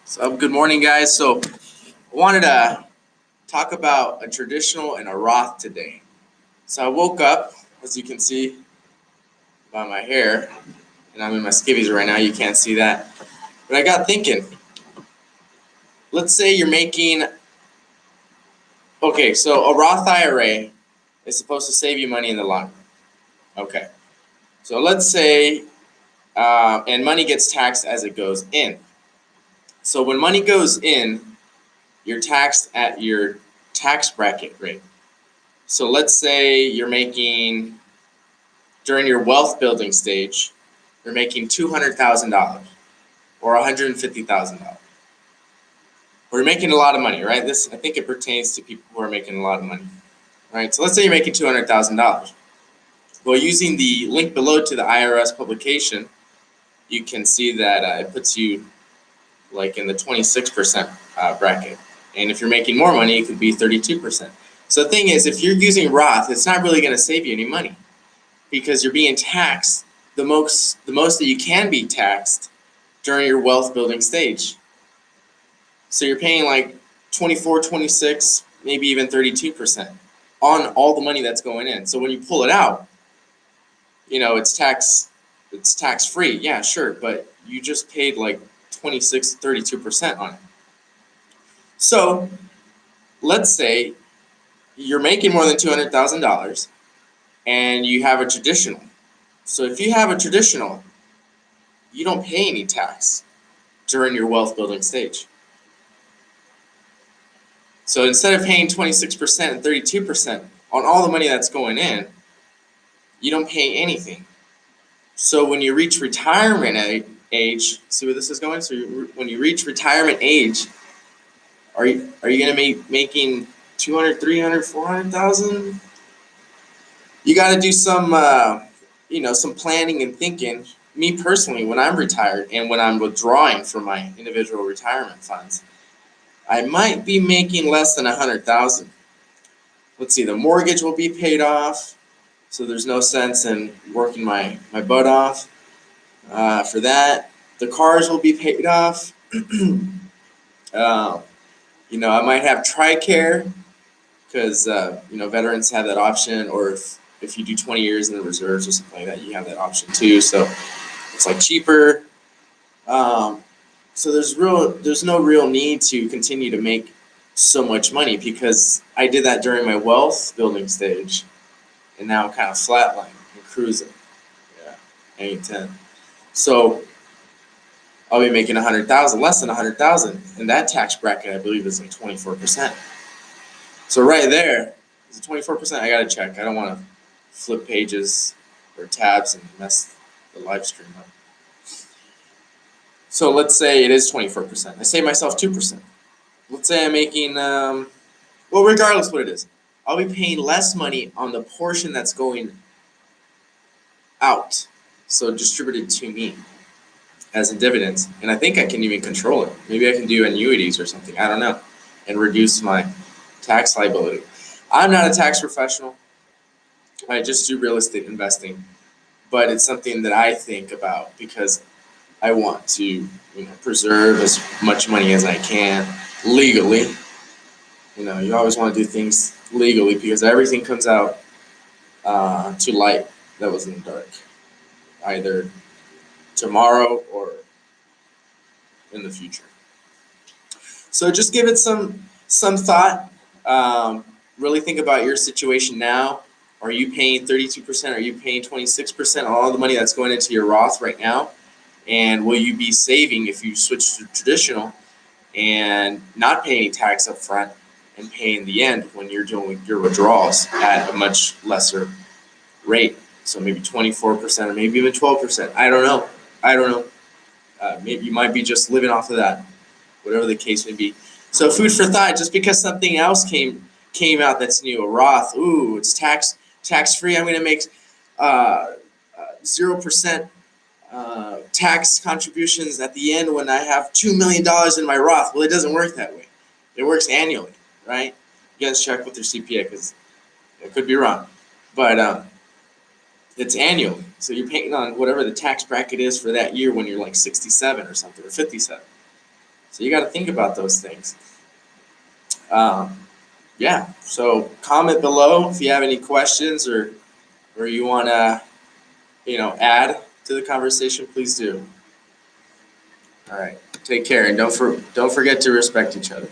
So good morning, guys. So I wanted to talk about a traditional and a Roth today. So I woke up, as you can see by my hair, and I'm in my skivvies right now. You can't see that. But I got thinking, let's say you're making, okay, so a Roth IRA is supposed to save you money in the long run. Okay. So let's say, and money gets taxed as it goes in. So when money goes in, you're taxed at your tax bracket rate. So let's say you're making, during your wealth building stage, you're making $200,000 or $150,000. We're making a lot of money, right? I think it pertains to people who are making a lot of money, right? So let's say you're making $200,000. Well, using the link below to the IRS publication, you can see that it puts you like in the 26% bracket. And if you're making more money, it could be 32%. So the thing is, if you're using Roth, it's not really going to save you any money because you're being taxed the most that you can be taxed during your wealth building stage. So you're paying like 24, 26, maybe even 32% on all the money that's going in. So when you pull it out, it's tax free. Yeah, sure, but you just paid like 26, 32% on it. So let's say you're making more than $200,000 and you have a traditional. So if you have a traditional, you don't pay any tax during your wealth building stage. So instead of paying 26% and 32% on all the money that's going in, you don't pay anything. So when you reach retirement age, see where this is going? So when you reach retirement age, are you going to be making 200, 300, 400,000? You got to do some, some planning and thinking. Me personally, when I'm retired and when I'm withdrawing from my individual retirement funds, I might be making less than 100,000. Let's see, the mortgage will be paid off, so there's no sense in working my butt off for that. The cars will be paid off. I might have TRICARE because veterans have that option, or if you do 20 years in the reserves or something like that, you have that option too. So it's like cheaper. So there's no real need to continue to make so much money because I did that during my wealth building stage, and now I'm kind of flatlining and cruising. Yeah, 8-10. So I'll be making 100,000, less than 100,000, and that tax bracket I believe is like 24%. So right there is 24%. I gotta check. I don't want to flip pages or tabs and mess the live stream up. So let's say it is 24%. I save myself 2%. Let's say I'm making, regardless what it is, I'll be paying less money on the portion that's going out, so distributed to me as in dividends. And I think I can even control it. Maybe I can do annuities or something, I don't know, and reduce my tax liability. I'm not a tax professional. I just do real estate investing, but it's something that I think about because I want to, preserve as much money as I can legally. You always want to do things legally because everything comes out to light that was in the dark, either tomorrow or in the future. So just give it some thought. Really think about your situation now. Are you paying 32%? Are you paying 26% on all the money that's going into your Roth right now? And will you be saving if you switch to traditional and not pay any tax up front and pay in the end when you're doing your withdrawals at a much lesser rate? So maybe 24% or maybe even 12%. I don't know. Maybe you might be just living off of that, whatever the case may be. So food for thought. Just because something else came out that's new, a Roth, it's tax free. I'm going to make 0% tax contributions at the end when I have $2 million in my Roth. Well, it doesn't work that way. It works annually, right? You guys check with your CPA because it could be wrong, but it's annually. So you're paying on whatever the tax bracket is for that year when you're like 67 or something, or 57. So you got to think about those things. Yeah, so comment below if you have any questions or you want to, add to the conversation, please do. All right, take care, and don't forget to respect each other.